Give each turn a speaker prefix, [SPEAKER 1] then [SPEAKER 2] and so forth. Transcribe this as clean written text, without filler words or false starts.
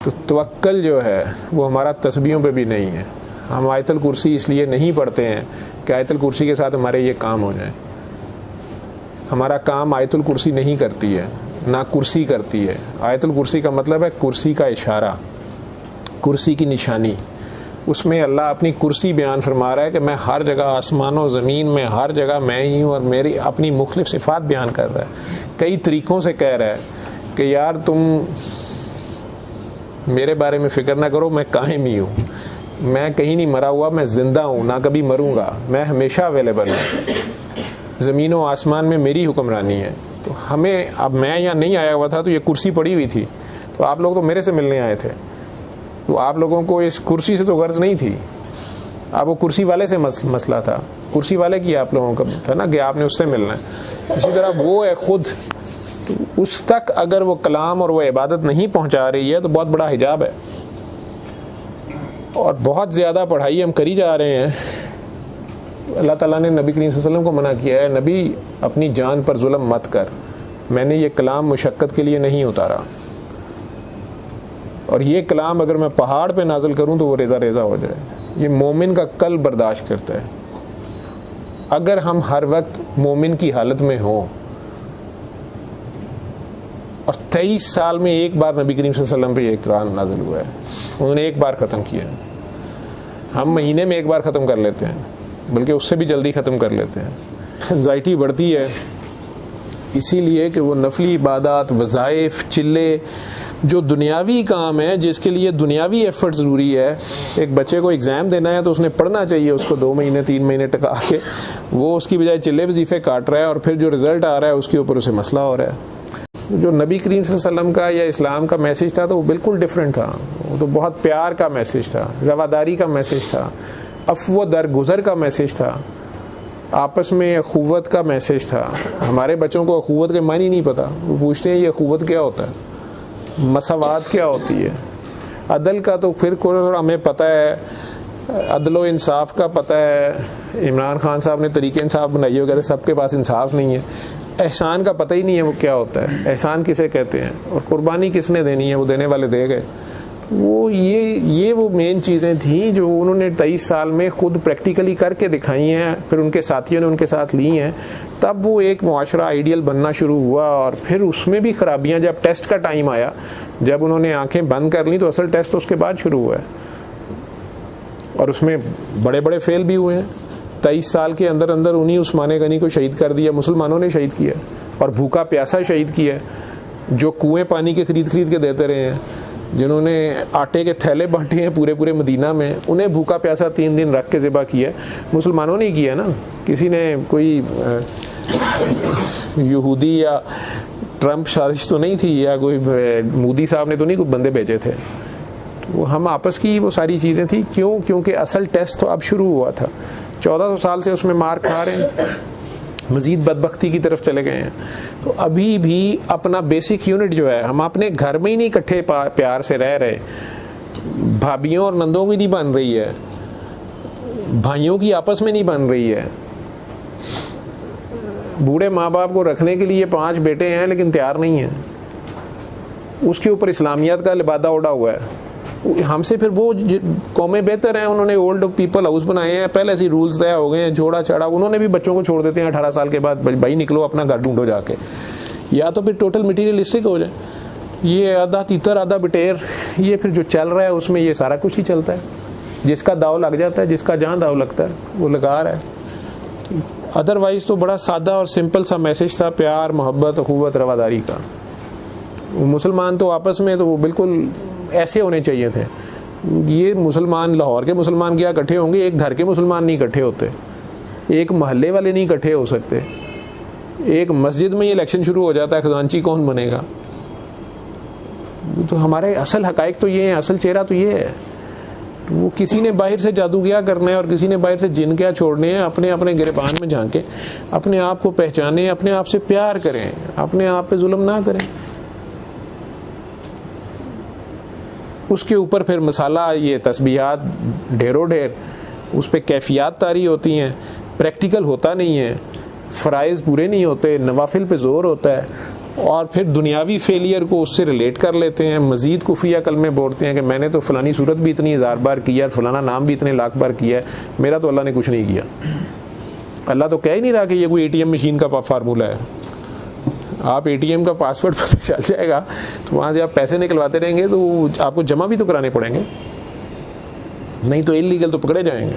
[SPEAKER 1] تو توکل جو ہے وہ ہمارا تسبیحوں پہ بھی نہیں ہے. ہم آیت الکرسی اس لیے نہیں پڑھتے ہیں کہ آیت الکرسی کے ساتھ ہمارے یہ کام ہو جائیں. ہمارا کام آیت الکرسی نہیں کرتی ہے، نہ کرسی کرتی ہے. آیت الکرسی کا مطلب ہے کرسی کا اشارہ، کرسی کی نشانی. اس میں اللہ اپنی کرسی بیان فرما رہا ہے کہ میں ہر جگہ آسمان و زمین میں ہر جگہ میں ہی ہوں، اور میری اپنی مختلف صفات بیان کر رہا ہے. کئی طریقوں سے کہہ رہا ہے کہ یار تم میرے بارے میں فکر نہ کرو، میں قائم ہی ہوں، میں کہیں نہیں مرا ہوا، میں زندہ ہوں، نہ کبھی مروں گا، میں ہمیشہ اویلیبل ہوں. زمین و آسمان میں میری حکمرانی ہے. تو ہمیں اب میں یہاں نہیں آیا ہوا تھا تو یہ کرسی پڑی ہوئی تھی، تو آپ لوگ تو میرے سے ملنے آئے تھے، تو آپ لوگوں کو اس کرسی سے تو غرض نہیں تھی. اب وہ کرسی والے سے مسئلہ تھا، کرسی والے کی آپ لوگوں کا تھا نا کہ آپ نے اس سے ملنا ہے. اسی طرح وہ ہے خود، تو اس تک اگر وہ کلام اور وہ عبادت نہیں پہنچا رہی ہے تو بہت بڑا حجاب ہے. اور بہت زیادہ پڑھائی ہم کری جا رہے ہیں. اللہ تعالیٰ نے نبی کریم صلی اللہ علیہ وسلم کو منع کیا ہے، نبی اپنی جان پر ظلم مت کر، میں نے یہ کلام مشقت کے لیے نہیں اتارا، اور یہ کلام اگر میں پہاڑ پہ نازل کروں تو وہ ریزہ ریزہ ہو جائے. یہ مومن کا قلب برداشت کرتا ہے. اگر ہم ہر وقت مومن کی حالت میں ہوں، اور 23 سال میں ایک بار نبی کریم صلی اللہ علیہ وسلم پہ یہ قرآن نازل ہوا ہے، انہوں نے ایک بار ختم کیا. ہم مہینے میں ایک بار ختم کر لیتے ہیں، بلکہ اس سے بھی جلدی ختم کر لیتے ہیں. انزائٹی بڑھتی ہے اسی لیے کہ وہ نفلی عبادات، وظائف، چلے، جو دنیاوی کام ہے جس کے لیے دنیاوی ایفرٹ ضروری ہے. ایک بچے کو ایگزام دینا ہے تو اس نے پڑھنا چاہیے، اس کو 2 مہینے 3 مہینے ٹکا کے. وہ اس کی بجائے چلے وظیفے کاٹ رہا ہے، اور پھر جو رزلٹ آ رہا ہے اس کے اوپر اسے مسئلہ ہو رہا ہے. جو نبی کریم صلی اللہ علیہ وسلم کا یا اسلام کا میسج تھا تو وہ بالکل ڈیفرنٹ تھا. وہ تو بہت پیار کا میسج تھا، رواداری کا میسج تھا، عفو درگزر کا میسج تھا، آپس میں اخوت کا میسج تھا. ہمارے بچوں کو اخوت کے معنی نہیں پتہ، وہ پوچھتے ہیں یہ اخوت کیا ہوتا ہے، مساوات کیا ہوتی ہے. عدل کا تو پھر تھوڑا ہمیں پتہ ہے، عدل و انصاف کا پتہ ہے. عمران خان صاحب نے طریقے انصاف بنائی ہو، کہتے سب کے پاس انصاف نہیں ہے. احسان کا پتہ ہی نہیں ہے وہ کیا ہوتا ہے، احسان کسے کہتے ہیں، اور قربانی کس نے دینی ہے، وہ دینے والے دے گئے. وہ یہ وہ مین چیزیں تھیں جو انہوں نے 23 سال میں خود پریکٹیکلی کر کے دکھائی ہیں، پھر ان کے ساتھیوں نے ان کے ساتھ لی ہیں. تب وہ ایک معاشرہ آئیڈیل بننا شروع ہوا. اور پھر اس میں بھی خرابیاں، جب ٹیسٹ کا ٹائم آیا، جب انہوں نے آنکھیں بند کر لیں تو اصل ٹیسٹ اس کے بعد شروع ہوا ہے، اور اس میں بڑے بڑے فیل بھی ہوئے ہیں. 23 سال کے اندر انہیں عثمان غنی کو شہید کر دیا، مسلمانوں نے شہید کیا، اور بھوکا پیاسا شہید کیا، جو کنویں پانی کے خرید کے دیتے رہے ہیں، جنہوں نے آٹے کے تھیلے بانٹے ہیں پورے مدینہ میں، انہیں بھوکا پیاسا 3 دن رکھ کے ذبح کیا. مسلمانوں نے کیا نا، کسی نے کوئی یہودی یا ٹرمپ سازش تو نہیں تھی، یا کوئی مودی صاحب نے تو نہیں کوئی بندے بھیجے تھے. تو ہم آپس کی وہ ساری چیزیں تھیں. کیونکہ اصل ٹیسٹ تو اب شروع ہوا تھا. 1400 سال سے اس میں مار کھا رہے ہیں، مزید بدبختی کی طرف چلے گئے ہیں. تو ابھی بھی اپنا بیسک یونٹ جو ہے، ہم اپنے گھر میں ہی نہیں اکٹھے پیار سے رہ رہے، بھابھیوں اور نندوں کی نہیں بن رہی ہے، بھائیوں کی آپس میں نہیں بن رہی ہے. بوڑھے ماں باپ کو رکھنے کے لیے 5 بیٹے ہیں لیکن تیار نہیں ہیں. اس کے اوپر اسلامیات کا لبادہ اڑا ہوا ہے. ہم سے پھر وہ قومیں بہتر ہیں، انہوں نے اولڈ پیپل ہاؤس بنائے ہیں، پہلے سے رولز طے ہو گئے ہیں، جھوڑا چڑھا. انہوں نے بھی بچوں کو چھوڑ دیتے ہیں 18 سال کے بعد، بھائی نکلو اپنا گھر ڈھونڈو جا کے. یا تو پھر ٹوٹل مٹیریلسٹک ہو جائے. یہ آدھا تیتر آدھا بٹیر، یہ پھر جو چل رہا ہے اس میں یہ سارا کچھ ہی چلتا ہے. جس کا داؤ لگ جاتا ہے، جس کا جہاں داؤ لگتا ہے وہ لگا رہا ہے. ادروائز تو بڑا سادہ اور سمپل سا میسج تھا، پیار، محبت، اخوت، رواداری کا. مسلمان تو آپس میں تو وہ بالکل ایسے ہونے چاہیے تھے. یہ مسلمان، لاہور کے مسلمان کیا اکٹھے ہوں گے؟ ایک گھر کے مسلمان نہیں اکٹھے ہوتے، ایک محلے والے نہیں اکٹھے ہو سکتے. ایک مسجد میں یہ الیکشن شروع ہو جاتا ہے، خزانچی کون بنے گا. تو ہمارے اصل حقائق تو یہ ہیں، اصل چہرہ تو یہ ہے. وہ کسی نے باہر سے جادو کیا کرنا ہے اور کسی نے باہر سے جن کیا چھوڑنے ہیں. اپنے اپنے گریبان میں جھانکیں، اپنے آپ کو پہچانیں، اپنے آپ سے پیار کریں، اپنے آپ پہ ظلم نہ کریں. اس کے اوپر پھر مسالہ یہ تسبیحات ڈھیروں ڈھیر، اس پہ کیفیات طاری ہوتی ہیں، پریکٹیکل ہوتا نہیں ہے، فرائض پورے نہیں ہوتے، نوافل پہ زور ہوتا ہے. اور پھر دنیاوی فیلئر کو اس سے ریلیٹ کر لیتے ہیں, مزید کفریہ کلمے بولتے ہیں کہ میں نے تو فلانی صورت بھی اتنی 1000 بار کیا ہے, فلانا نام بھی اتنے لاکھ بار کیا ہے, میرا تو اللہ نے کچھ نہیں کیا. اللہ تو کہہ ہی نہیں رہا کہ یہ کوئی اے ٹی ایم مشین کا فارمولہ ہے. آپ اے ٹی ایم کا پاسورڈ پتہ چل جائے گا تو وہاں سے آپ پیسے نکلواتے رہیں گے تو آپ کو جمع بھی تو کرانے پڑیں گے, نہیں تو انلیگل تو پکڑے جائیں گے.